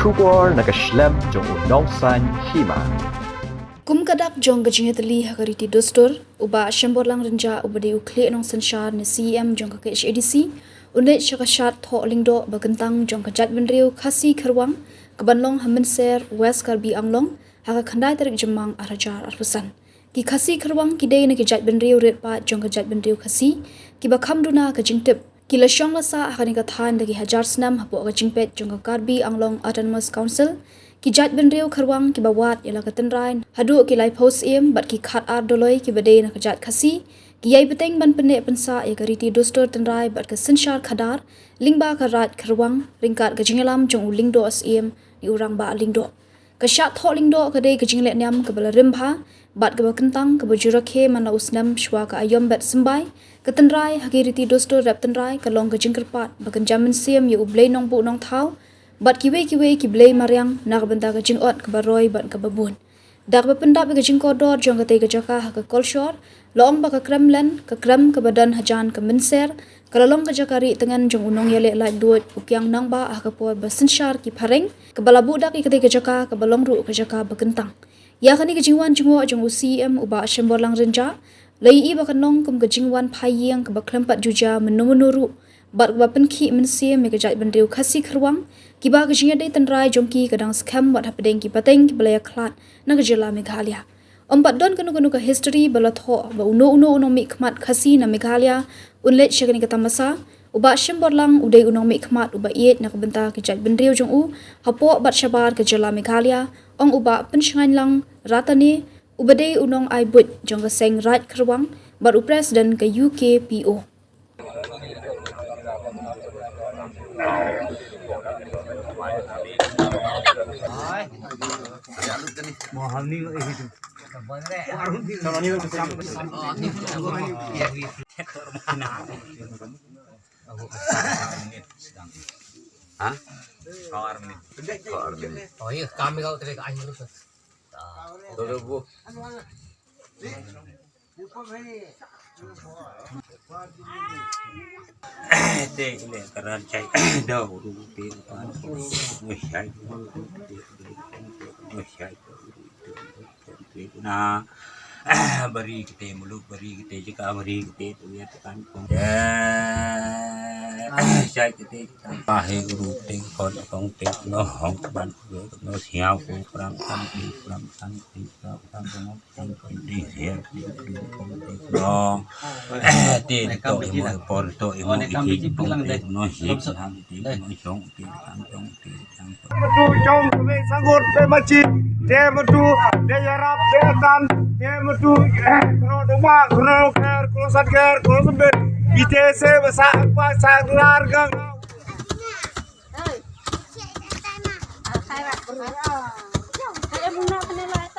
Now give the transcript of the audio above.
Shubor nakaslem jong unong san Hima. Kum kadak jong gajingetli hakariti dostor uba Shemborlang renja ubade ukle nong sanshar ni CM jong ka HADC unit syakashat Thoh Lyngdoh bagentang jong kajat benriu Khasi Karwang kebanlong Mynser West Karbi Anglong haka khandai tarik jemang arajar arpusan ki Khasi Karwang kidei na kajat benriu red pa jong kajat benriu Khasi ki bakham duna ka jingtip ki lasyong lasa hakani ka than dagi hajar snam hapo ka jingpet jong ka Karbi Anglong Autonomous Council ki jat benriu Karwang ki bawat yala ka tenrain hadu ki lai post em bat ki khat ar doloi ki bade na kajat Khasi ki yai beteng ban pene pensa ya kariti dostor tenrai bat ka senshar khadar lingba ka rat Karwang ringkat ka jingelam jong Lyngdoh em di urang ba Lyngdoh ka shat Thoh Lyngdoh ka dei ka jingle nyam ka bala rimbha bat ka bakentang ka bajurakhe mana usnam shwa ka ayom bat sembai ka tenrai hakiriti dostor rap tenrai ka long ka jingkerpat bakan jamin siem ya ublei nong bu nong thau bat kiwe ki blei mariang nak benda ka jingot ka baroi bat ka babun dak bapendap ka jingkodor jong ka tei ka jaka ka kolshor long ba ka kremlan ka kram ka badan hajan ka Mynser kalalong ka jakari tengan jong unong yale lai duot ukyang nang ba ka po basenshar ki phareng ka balabu dak ka tei ka jaka ka balong ru ka jaka bakentang ya kani ka jingwan jingo jong UCM uba Shemborlang renja lai I ba kanong kum ka jingwan phayeng ka baklampat juja menuru bat ba penki mensie me ka jat benriu Khasi Karwang ki ba ka jinga dei tenrai jongki kadang scam wat hapedeng ki pateng ki belaya klat na ka jela Meghalaya ompat don kanu ka history bala Thoh ba uno mi khmat Khasi na Meghalaya unlet shagani ka Tamasa uba Shemborlang udai unong mi khmat uba iet na ka benta ki jat benriu jong u hapo bat shabar ka jela Meghalaya ong uba penshangan lang ratane ubade unong ai but jong ka seng rat Karwang bat u president ka UKPO Oh iya, kami kau tadi kain dulu. Đây là cái chạy đầu đủ tiền toán người chạy na bari kita muluk bari kita jika bari kita tu ya tekan pun chạy kita pahe guru ting kon kong ting no hong ban no siao ko prang tan ti prang di here no ti to mo por to mo ti pong no hi sang ti no chong ti kan chong ti Matu chong kami sangut be maci dia matu dia yarap dia tan dia matu kro duma kro kher kro sat kher kro sembe ite se basa apa saglar gang Hey, saya tak tahu mah. Saya tak pernah. Saya pernah kenal.